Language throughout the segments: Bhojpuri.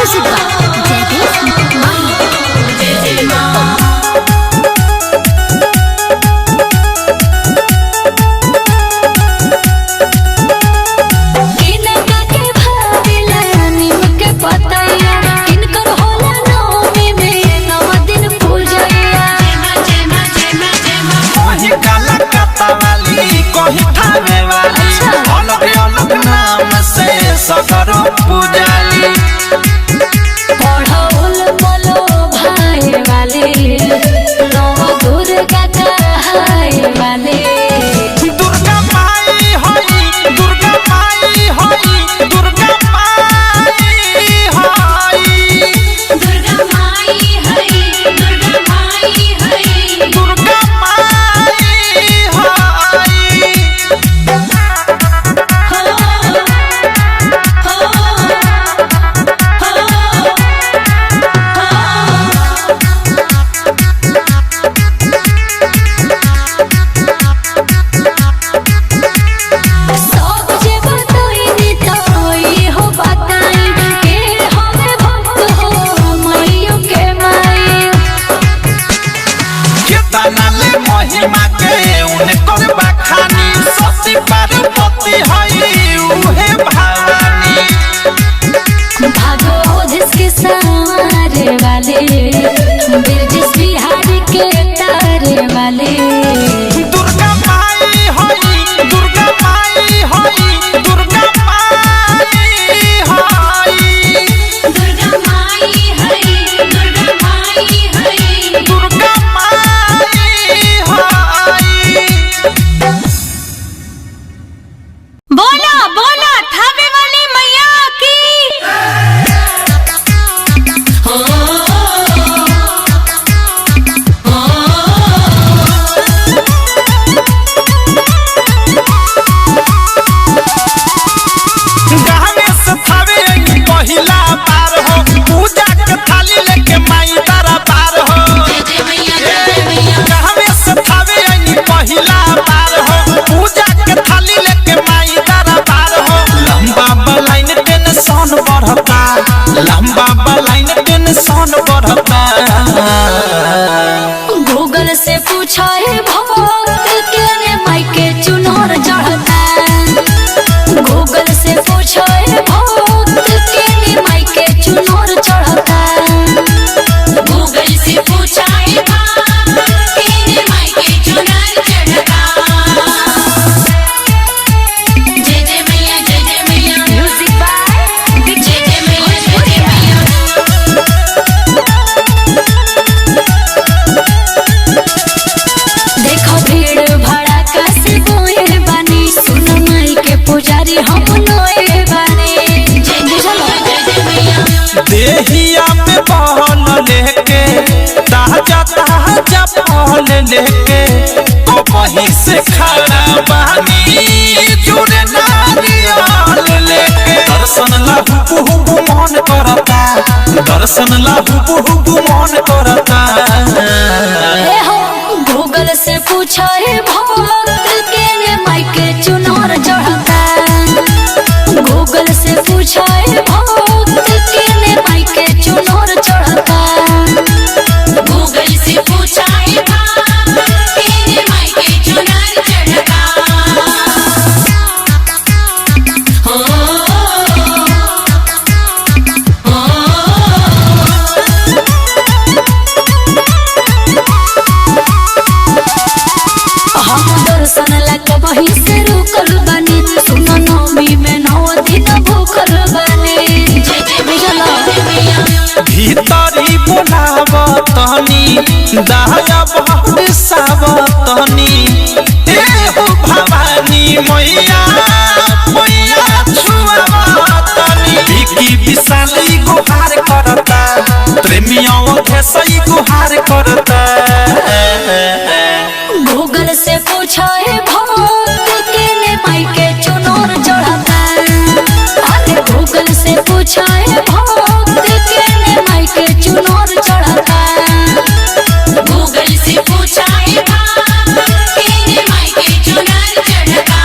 म्यूजिक बाय जयदीप माही। सकरो पुजाली पढ़ौल बोलो भाई वाले नौ दुर्गा कहाय वाले दुर्गा माई होई दुर्गा माई होई दुर्गा माई होई दुर्गा माई हई दुर्गा माई हई दुर्गा माई होई महिमा के उनकर बखानी सती पार्वती हई उहे भवानी भागो जिसके सवारे वाले बिरजिस बिहारी के तारे वाले दुर्गा माई होई दुर्गा माई होई दुर्गा माई होई दुर्गा माई हई दुर्गा माई हई दुर्गा माई बोला बोला थावे वाली मैया की। गावे से थावे पहिला बार हो पूजा के थाली लेके माई तारा पार हो गावे से थावे पहिला बार हो पूजा के थाली लेके माई तारा पार हो लंबा बलाइन टेंशन बढ़ता लंबा बलाइन टेंशन बढ़ता गूगल से पूछा है भक्त के ने माई के चुनर चढ़ता गूगल से पूछा है भक्त के ने माई के चुनर चढ़ता गूगल से पूछा है भक्त के ने माई के चुनर चढ़ता जय जय मैया जय जय मैया म्यूजिक बाय जय जय मैया जय जय मैया देखो भीड़ भड़ाका से बोए बानी सुन माई के पुजारी हम नोए बानी देहिया में बहन लेके ताजा ताजा फल लेके कहीं से खड़ा बानी जुड़े नारियल लेके दर्शन ला हुबहू मन करता दर्शन ला हुबहू मन करता ए हो गूगल से पूछा है भक्त के ने माई के चुनर चढ़ता गूगल से पूछा है भक्त के ने माई के चुनर चढ़ता गूगल से पूछा है भक्त के ने माई के चुनर चढ़ता हम दर्शन लग वहीं से रुकल बानी सुन नौमी में 9 दिन भूखल बानी जय जय मैया भीतरी बोलावतनी दाया बहुत सावतनी ए हो भवानी मैया मैया छुआवतनी की विशाली गुहार करता प्रेमियों के सही गुहार करता गूगल से पूछा है भक्त के ने माई के चुनर चढ़ता अरे गूगल से पूछा है भक्त के ने माई के चुनर चढ़ता गूगल से पूछा है भक्त के ने माई के चुनर चढ़ता।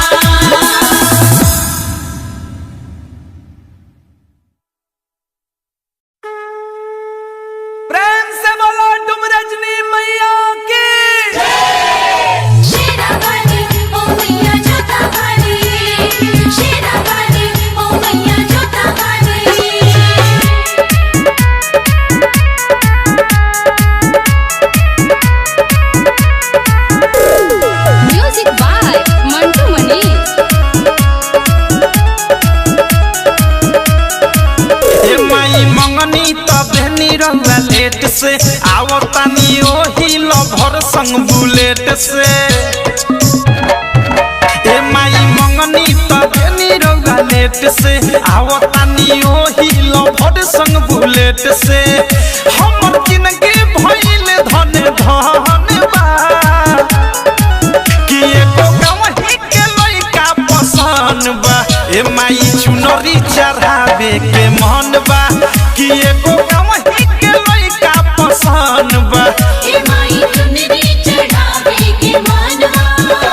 मंगनी तबे निरहुआ लेट से आवतानी ओही लभर संग बुलेट से ए माई मंगनी तबे निरहुआ लेट से आवतानी ओही लभर संग बुलेट से हमर जिंदगी भइल धन धन बा कि एको गावही के लइका पसंद बा ए माई चुनरी चढ़ावे के मन बा कि एको गावही के लइका पसंद बा ए माई चुनरी चढ़ावे के मन बा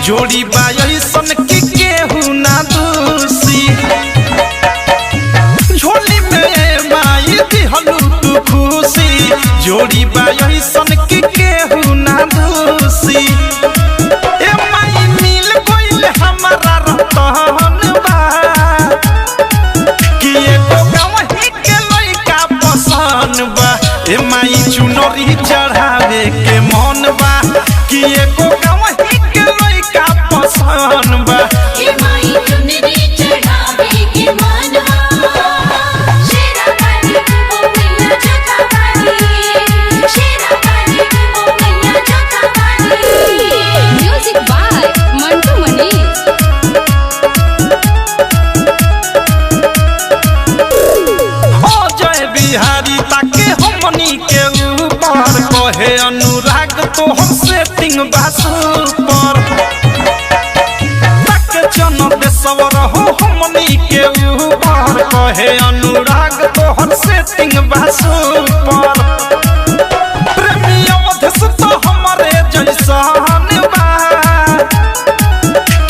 जोड़ी बायसन की केहू ना दूसी झोली में माई दिहलू तू खुशी जोड़ी बायसन की केहू ना दूसी ए माई मिल गइल हमारा रतन बा कि एको गावही के लइका पसंद बा ए माई चुनरी चढ़ावे के मन बा कि एको गावही के लइका पसंद बा ए माई चुनरी चढ़ावे के मन बा शेरा वाली ओ मैया जटा वाली शेरा वाली ओ मैया जटा वाली म्यूजिक बाय मंटू मनीष ओ जय बिहारी ताके हमनी के ऊपर कहे अनुराग तो हम सेटिंग बासु पर सवर हो हमनी के ऊपर कहे अनुराग तोहर सेटिंग बासु पर प्रेमी अवधेश तो हमारे जैसन बा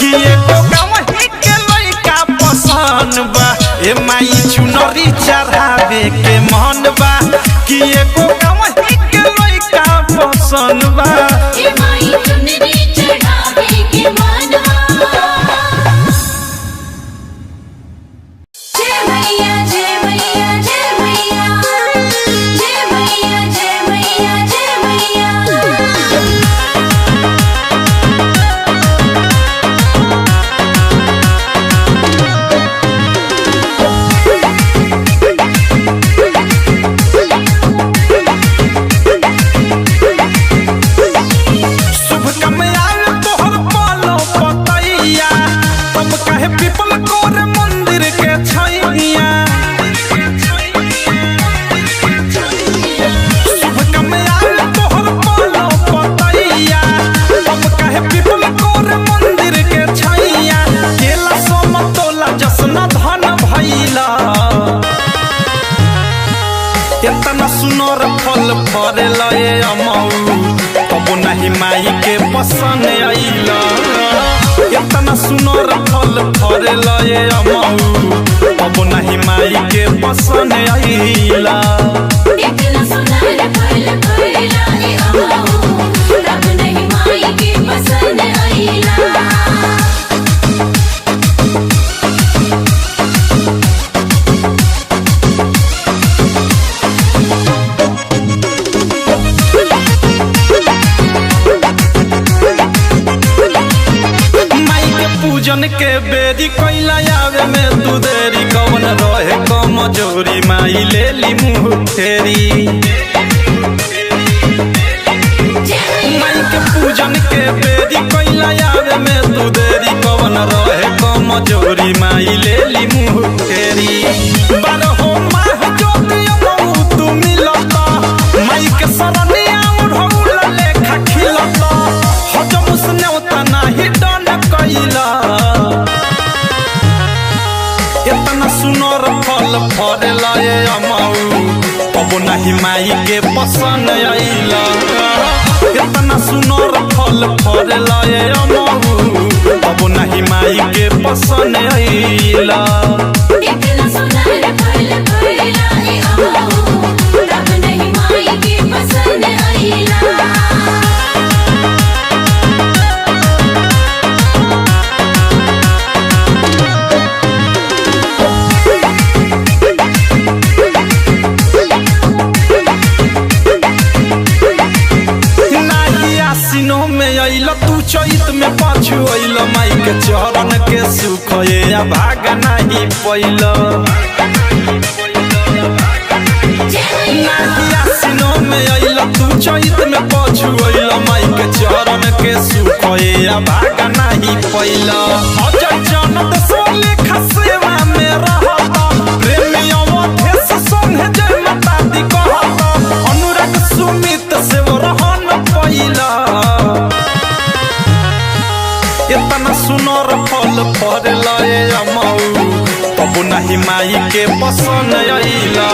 कि एको गावही के लइका पसंद बा ए माई चुनरी चढ़ावे के मन बा कि एको गावही के लइका पसंद बा ए माई चुनरी चढ़ावे के मन बा इतना सुनर फल फरेल अमऊ तब नहीं माई के पसंद आइला इतना सुनर फल फरेल अमऊ तब नहीं माई के पसंद आइला इतना सुनर फल फरेल अमऊ तब नहीं माई के पसंद आइला पूजन के बेरी कैला आवे में तू देरी कौन रहे कमजोरी माई ले ली मुँह फेरी माई के पूजन के बेरी कैला आवे में तू देरी कौन रहे कमजोरी माई ले ली मुँह फेरी बारहो माह ज्योति तू मिलता माई के सरनिया उड़ौला लेखा खिलता हजम उसने उतना ही डन कैला इतना सुनर फल फरेला अमऊ अब नहीं माई के पसंद आइला इतना सुनर फल फरेला अमऊ अब नहीं माई के पसंद आइला इतना सुनर फल फरेला अमऊ तब नहीं माई के पसंद आइला के चरण के सुख ये भाग नहीं पैलो नाहियासिनो में अइला तू चैत में पछुइला माई के चरण के सुख ये भाग नहीं पैलो अजय जनत सोले खसेवा में रहता प्रेमियों ठेस संग जय माता दी कहता अनुराग सुमित से वो रहन पैला इतना सुनर फल फरला ए अमऊ तब नहीं माई के पसंद अइला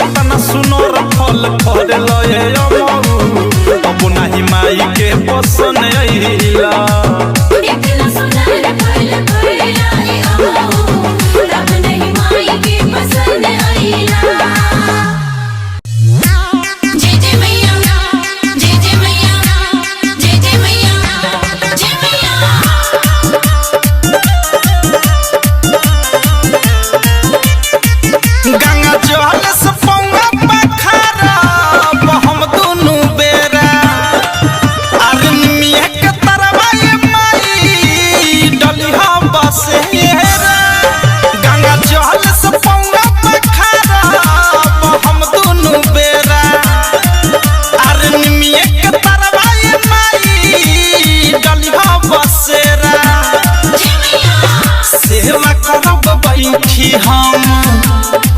इतना सुनर फल फरला ए अमऊ तब नहीं माई के पसंद अइला इतना सुनर फल फरला ए अमऊ तब नहीं माई के पसंद अइला। जय जय मैया जय जय मैया जय जय मैया जय मैया। गंगा जल से पौंगा पखारा हम दुनु बेरा अरे मिया के तरवा ये माई डलिहा बसेरा गंगा जल से पौंगा पखारा हम दुनु बेरा अरे मिया के तरवा ये माई डलिहा बसेरा सेवा करब बैठी हम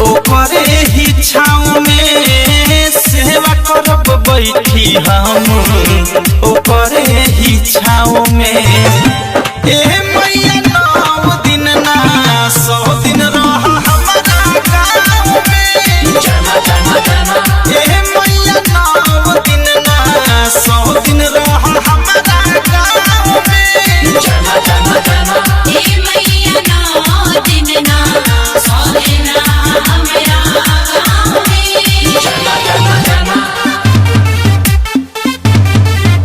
ओकरे ही छाँव में सेवा करब बैठी हम ओकरे ही छाँव में ए मैया 9 दिन ना 100 दिन रह हमारा गाँव में ए मैया 9 दिन ना 100 दिन रह हमारा गाँव में ए मैया 9 दिन ना 100 दिन हमरा गाँव में।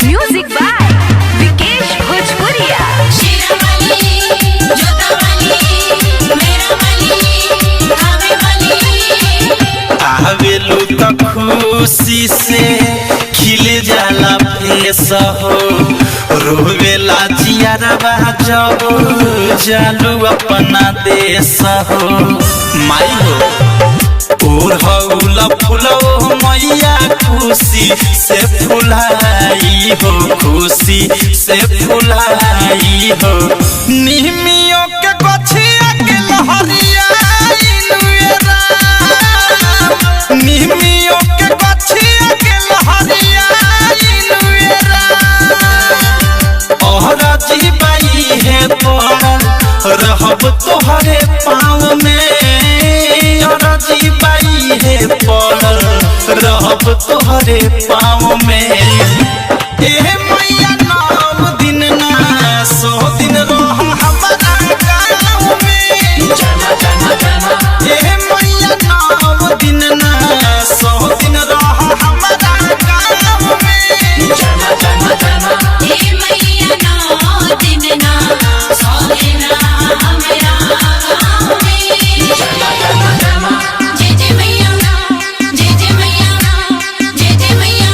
म्यूजिक बाय विकेश भोजपुरिया। शेरावाली जोतावाली मेरावाली आवेवाली आवेलू त खुशी से खिले जाला फेस हो रोवेला जियारबा जब जालू अपना देश हो माई हो ओढ़ौला फुलो मैया खुशी से फुलाई हो खुशी से फुलाई हो निहमियों के गछिया के लहरिया इनुएरा निहमियों के गछिया के लहरिया इनुएरा ओहरा जीबाई है पड़ल रहब तोहरे पाँव में ओहरा जीबाई है पड़ल रहब तोहरे पाँव में ए मैया 9 दिन ना 100 दिन रह हमारा गाँव में ए मैया 9 दिन ना 100 दिन रह हमारा गाँव में ए मैया 9 दिन ना 100 दिन हमरा गाँव में। जय जय मैया जय जय मैया जय जय मैया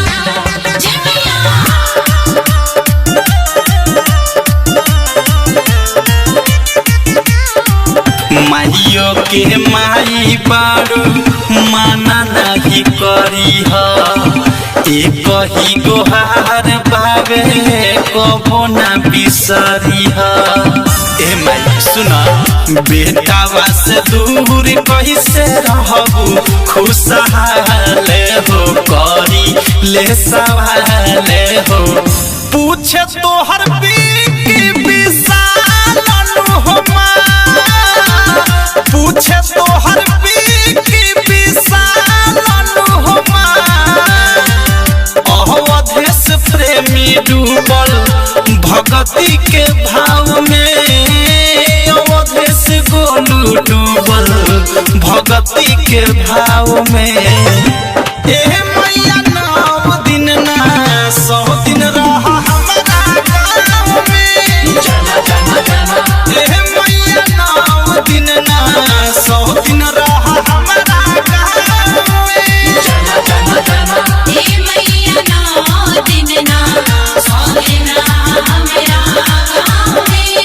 जय मैया। माइयो के माई बारू माना नहीं करी एक ही गोहार बाबे कबो ना बिसरी ए माई सुना बेटावा से दूर कैसे रहबू खुशहाल हो करी ले सवाल हो पूछे तोहर बीकी विशाल हो पूछे तोहर बीकी विशाल हो अवधेश प्रेमी डूबल भगती के भाव में अवधेश गोलू डूबल भगती के भाव में ए मैया 9 दिन ना 100 दिन रह हमारा गाँव में ए मैया 9 दिन ना 100 दिन रह हमारा गाँव में ए मैया 9 दिन ना 100 दिन हमरा गाँव में।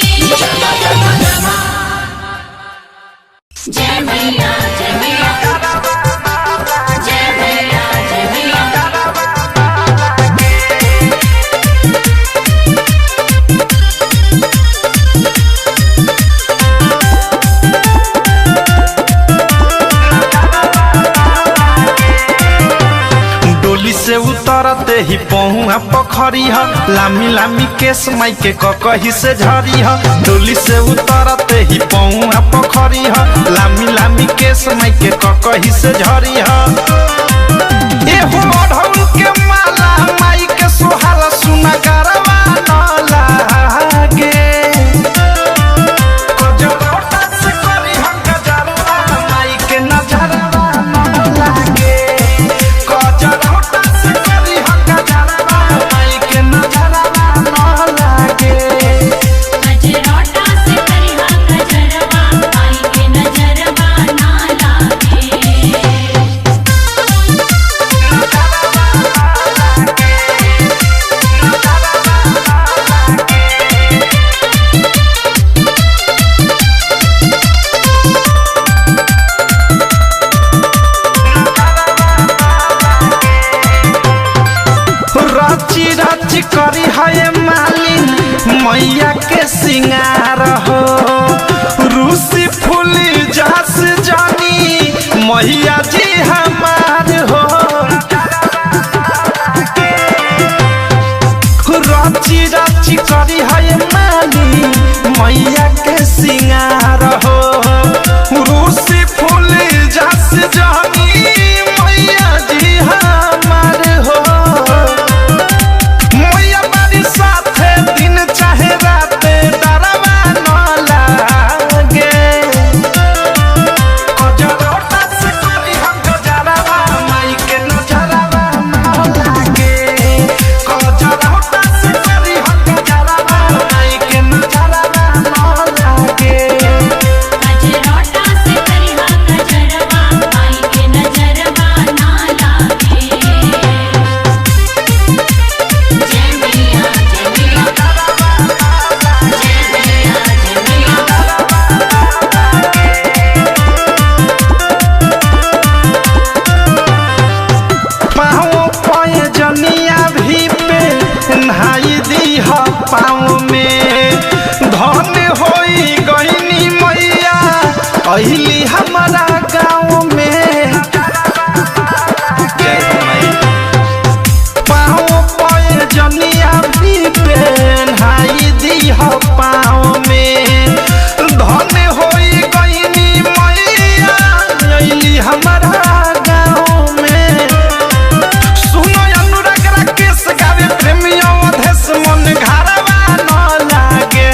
ही पहुआ पोखरी ह लामी लामी केस माई के ककही से झरी ह डोली से उतरते ही पहुआ पोखरी ह लामी लामी केस माई के ककही से झरी ह एहो अढ़ौल के माला माई के सुहाला सुना गरवा न लागे कजरोटा से करी ह गजरवा माई के नजरवा न लागे कजरोटा से करी ह गजरवा माई के नजरवा न लागे गजरोटा से करिहा गजरवा माई के नजरवा ना लागे रची रची करी है मालिन मैया के सिंगार हो रूसी फूली जस जानी मैया जी हमार हो रची रची करी है मालिन मैया के सिंगार हो रूसी फूली जस जानी मैया जी हमार हो मैया बारी साथे दिन चाहे राते डरवा न लागे कजरोटा से करी हम गजरवा माई के नजरवा न लागे कजरोटा से करी हम गजरवा माई के नजरवा न लागे गजरोटा से करिहा गजरवा माई के नजरवा ना लागे जय मैया जय मैया जय मैया जय मैया पाँव पाए जनिया भी पे नहाई दी ह पाँव में धन होई गईनी मैया अहिली हमारा गाँव में जय हो माई पाँव पाए जनिया भी पे नहाई दी ह पाँव में धन होई गईनी मैया अहिली हमारा गाँव में सुनो अनुराग राकेश गावे प्रेमियों अधेश मन घरवा न लागे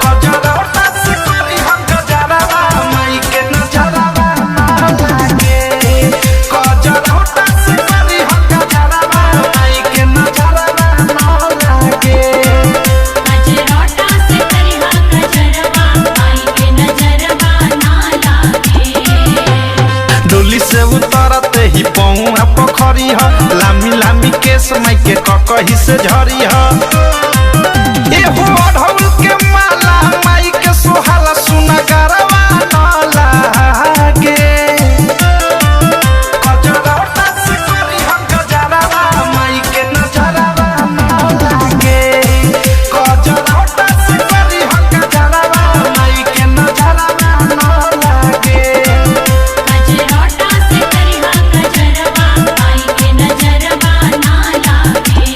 कजरोटा से करी हम गजरवा माई के नजरवा न लागे कजरोटा से करी हम गजरवा माई के नजरवा न लागे गजरोटा से करिहा गजरवा माई के नजरवा ना लागे डोली से उतरते ही पहुआ पोखरी ह लामी लामी केस माई के ककही से झरी ह एहो अढ़ौल के माला माई के सुहाला सुना गरवा न लागे कजरोटा से करी हम गजरवा माई के नजरवा न लागे कजरोटा से करी हम गजरवा माई के नजरवा न लागे गजरोटा से करिहा गजरवा माई के नजरवा ना लागे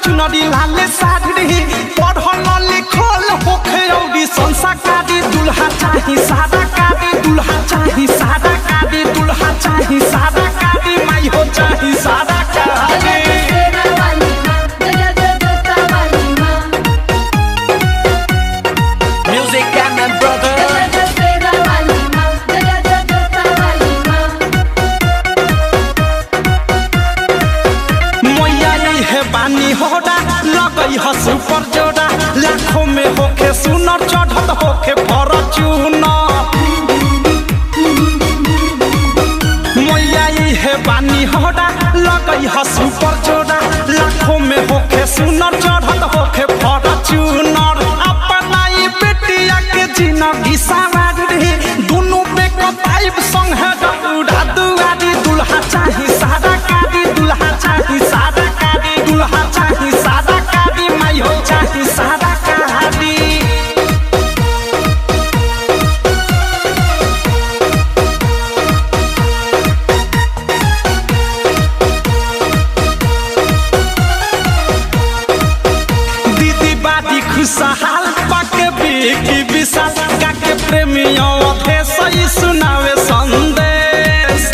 चुनरी लाले साड़ी पढ़ल लिखल होखे औरी संस्कारी दुल्हा चाही सादा कादी दुल्हा चाही सादा कादी दुल्हा चाही सादा कादी माई हो चाही सादा कादी Music and my brother बानी होड़ा लगई ह सुपर जोड़ा लाखों में होके सुनर चढ़त होके फॉर्च्यूनर मैया है बानी होड़ा लगई ह सुपर जोड़ा लाखों में होके सुनर चढ़त होके फॉर्च्यूनर अपना ई बेटिया के जिंदगी सवार रे दोनों पे कताइब संग है उड़ा दुआरी दुल्हा चाही सादा कादी दुल्हा चाही सादा दुल्हा चाही सादा कादी माई हो चाही सादा कादी दीदी बादी खुशहाल पाके बेकी विशाल काके प्रेमियों थे सही सुनावे संदेश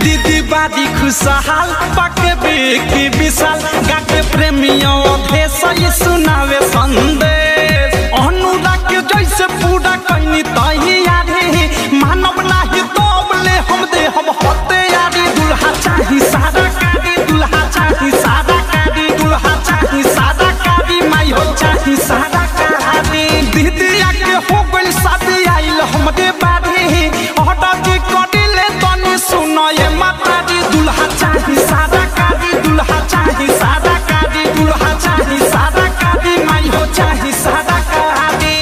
दीदी बादी खुशहाल पाके बेकी विशाल गाके प्रेमियों थे सही सुनावे संदेश अनुराग जैसे पूरा कइनी तैयारी मानव नाही तोबले हम दे हम होते यारी दुल्हा चाही सादा कादी दुल्हा चाही सादा कादी दुल्हा चाही सादा कादी माई हो चाही सादा कादी दीदिया के हो गइल शादी आइल हमरे बाड़ी हटा के कडिले तनी सुनो ये माता दी दुल्हा चाही सादा कादी दुल्हा चाही सादा कादी दुल्हा चाही सादा कादी माई हो चाही सादा कादी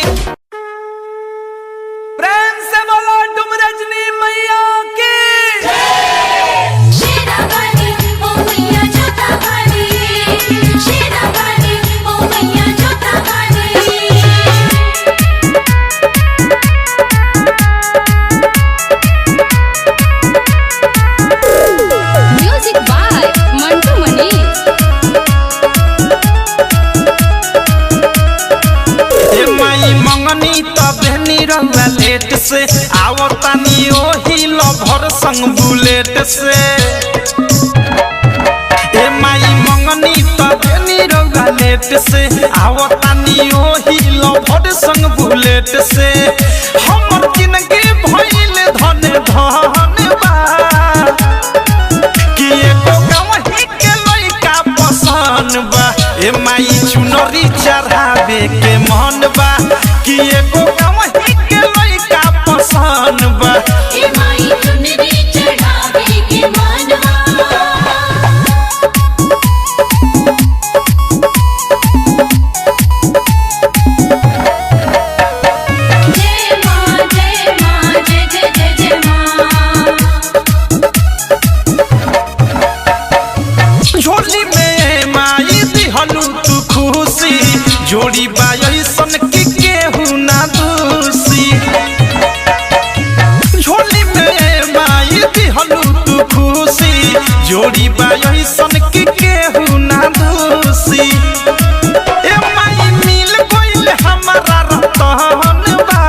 प्रेम से बोलो तुम रजनी मैया की म्यूजिक बाय मंटू मनीष ए माई मंगनी तबनी रहुआ लेट से आवतानी ओही लभर संग बुलेट से ए माई मंगनी तबनी रहुआ लेट से आवतानी ओही लभर संग बुलेट से हमर जिंदगी भइल धन धन बा कि एको गवही के लइका पसंद बा ए माई चुनरी चढ़ावे के मन बा कि एको गवही के लइका पसंद बा ए माई चुनरी चढ़ावे के मनवा जय मां जय जय जय जय मां झोली में माई दिहलू तू खुशी जोड़ी बाई सन की केहू ना दूसी झोली में माई दिहलू तू खुशी जोड़ी बाई सन की केहू ना दूसी ए माई मिल गइल हमारा रतन बा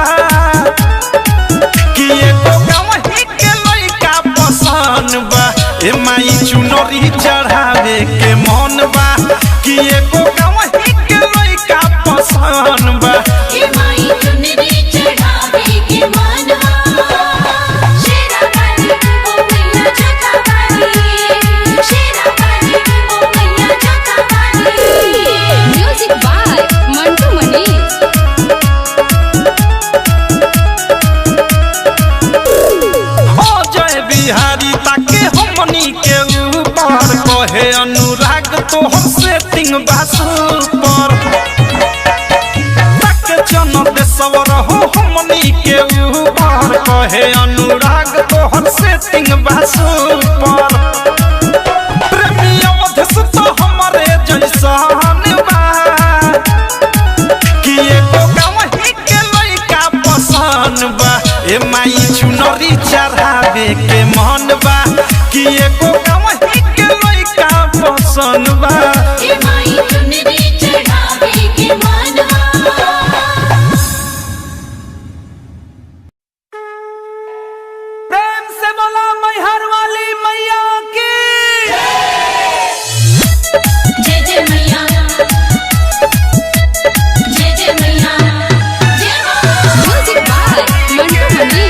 कि एको गवही के लइका पसंद बा ए माई चुनरी चढ़ावे के मन बा कि एको गवही के लइका पसंद बा ए माई चुनरी चढ़ावे के मनवा शेरा वाली ओ मैया जोता वाली शेरा वाली ओ मैया जोता वाली म्यूजिक बाय मंटू मनीष ओ जय बिहारी ताके हमनी के ऊपर कहे अनुराग तो हम सेटिंग बासु पर ताके जन देशवर हो हमनी के ऊपर कहे अनुराग तो हम सेटिंग बासु पर प्रेमी अवधेश तो हमारे जैसन बा कि एको गवही के लइका पसंद बा ए माई चुनरी चढ़ावे के मन बा कि एको गवही के लइका जय जय मैया, जय जय मैया, जय मां। म्यूजिक बाय मंटू मनी।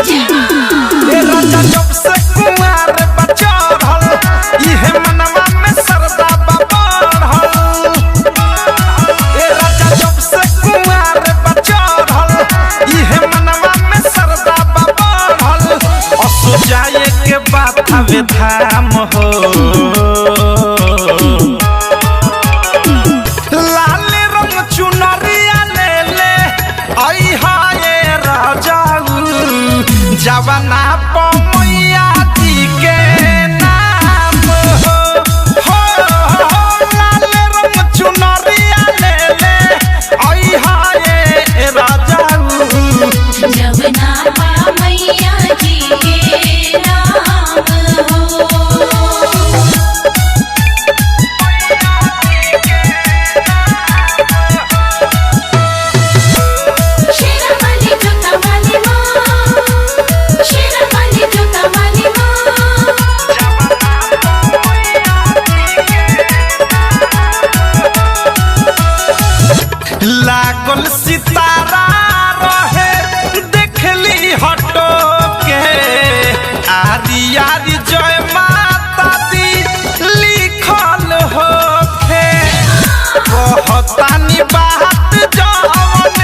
जय मां। ए राजा जब से कुंवार बचड़ल इहे मनवा में सरदा बढ़ल। ए राजा जब से कुंवार बचड़ल इहे मनवा में सरदा बढ़ल। असो जाए के बात हवे धाम हो लाल रंग चुनरिया ले ले आई हाय राजा जवना मैया जी के नाम हो लाल रंग चुनरिया ले ले आई हाय राजा जवना मैया जी के नाम हो। शेरावाली जोता वाली माँ, शेरावाली जोता वाली माँ। लागल सितारा रहे देखली हटो के आदि आदि जय माता दी लिखल होखे कहतानी बात जवन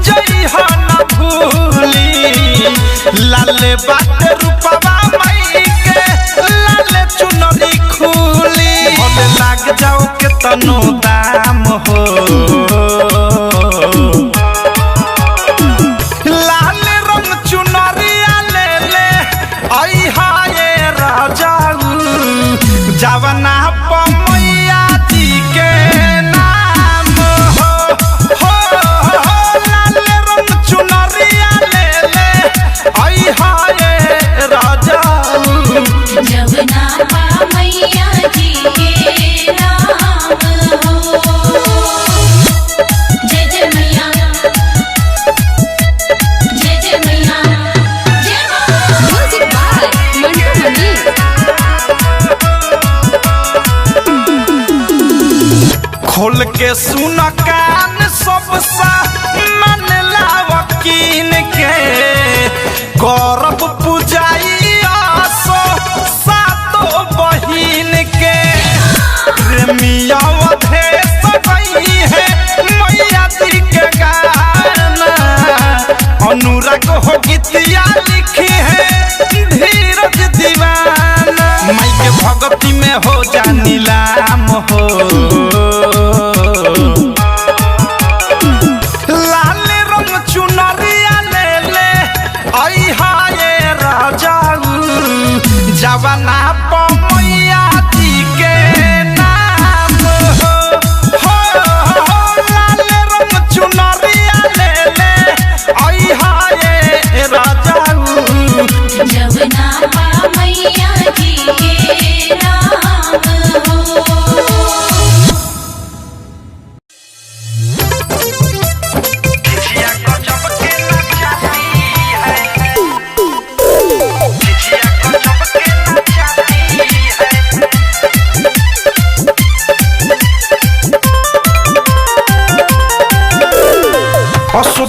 जई हो न भूली लाल बात रूपवा मई के लाल चुनरी खूली भले लाग जाओ के तनो दाम हो लाल रंग चुनरिया ले ले आई हाय राजा जवना मैया जी के नाम हो लाल रंग चुनरिया ले ले आई हाय राजा जवना मैया जी के नाम हो। जय जय मैया, जय जय मैया, जय मां। म्यूजिक बाय मंटू मनी। खोल के सुन कान सब सा मन लावकीन के गौरव पुजाई आसो सातो बहिन के प्रेमिया वधे सगई है मैया जी के गाना अनुराग हो गीतिया लिखी है धीरज दीवाना माई के भगती में हो जा नीलाम हो लाल रंग चुनरिया ले ले आई हाय राजा जवना मैया जी के नाम हो लाल रंग चुनरिया ले ले आई हाय राजा जवना मैया जी के नाम हो।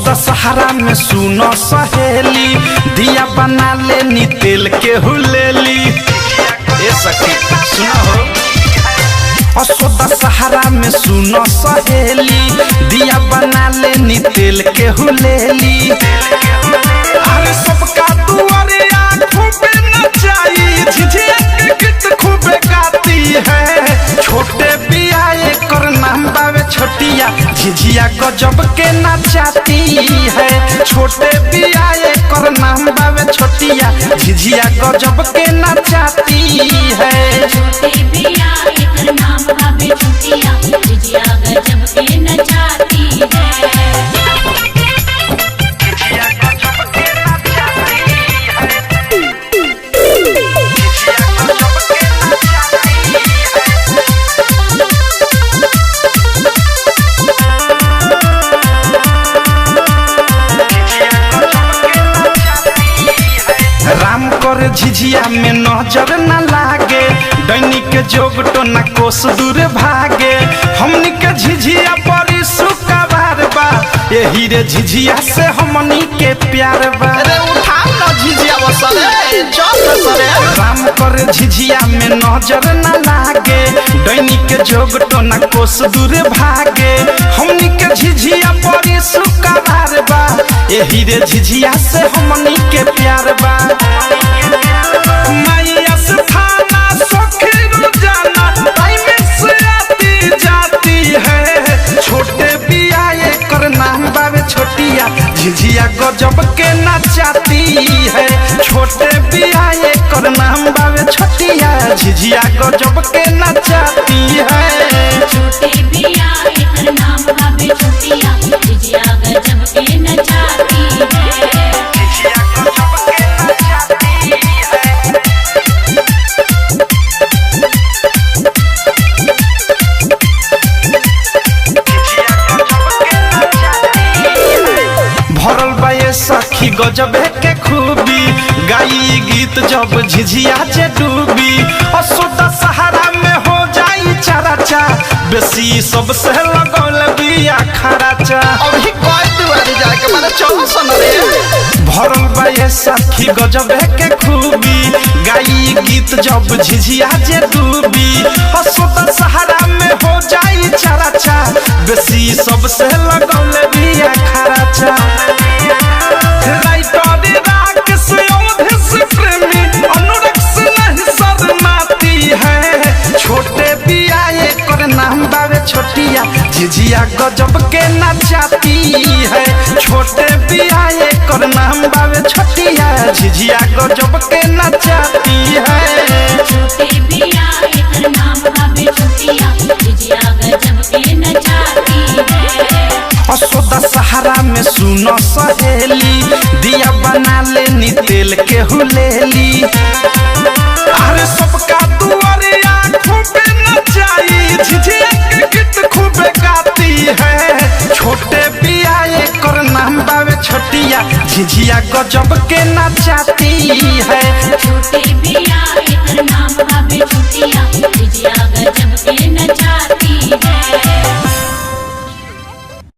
दशहरा में सुनो सहेली दिया बना लेनी तेल के हुलेली ए सखी सुनो हो दशहरा में सुनो सहेली दिया बना लेनी तेल के हुलेली अरे सबका दुआरिया खूबे नचाई झिझिया के गीत खूबे गाती है छोटे बियाए कर नाम बावे छोटिया झिझिया गजब के नचाती है छोटे बियाए कर नाम बावे छोटिया झिझिया गजब के नचाती है छोटे बियाए कर नाम बावे छोटिया झिझिया गजब के नचाती है। झिझिया में नजर न लागे, दैनिक के जोग तो न कोस दूर भागे। हमनी के झिझिया बड़ी सुकवार बा, यही रे झिझिया से हमनी के प्यार बा। अरे उठा ना झिझिया बसरे चल सरे। राम कर झिझिया में नजर न लागे, दैनिक के जोग तो न कोस दूर भागे। हमनी के झिझिया बड़ी सुकवार बा, यही रे झिझिया से हमनी के प्यार बा। मैया से थाना सखी रोजाना टाइम से आती जाती है। छोटे बिया कर नाम बावे छोटिया, झिझिया गजब के नचाती है। छोटे बिया कर नाम बावे छोटिया, झिझिया गजब के नचाती है। छोटे बिया एकर नाम बाबे छोटिया, झिझिया गजब के नचाती है। भरल बा ये सखी गजब के खूबी, गाई गीत जब झिझिया जे डूबी। असुदा सहारा में हो जाई चराचा, बेसी सबसे लगौल बिया खराचा। अभी कोई दुआरी जाके मारे चलो सन रे। भरल बा ये सखी गजब के खूबी, गाई गीत जब झिझिया जे डूबी। असुदा सहारा में हो जाई चराचा, बेसी सबसे लगौल बिया खराचा। छोटे बिया कर नाम बावे छोटिया, झिझिया गजब के नचाती है। छोटे बिया कर नाम बावे छोटिया, झिझिया गजब के नचाती है। छोटे बिया एकर नाम बाबे छोटिया, झिझिया गजब के नचाती है। असोदा सहारा में सुनो सहेली, दिया बना लेनी तेल के हुलेली। अरे सबका दुआरिया खूबे नचाई, झिझिया के गीत खूबे गाती है। छोटे बिया कर नाम बावे छोटिया, झिझिया गजब के नचाती है। छोटे बिया एकर नाम बाबे छोटिया, झिझिया गजब के नचाती है।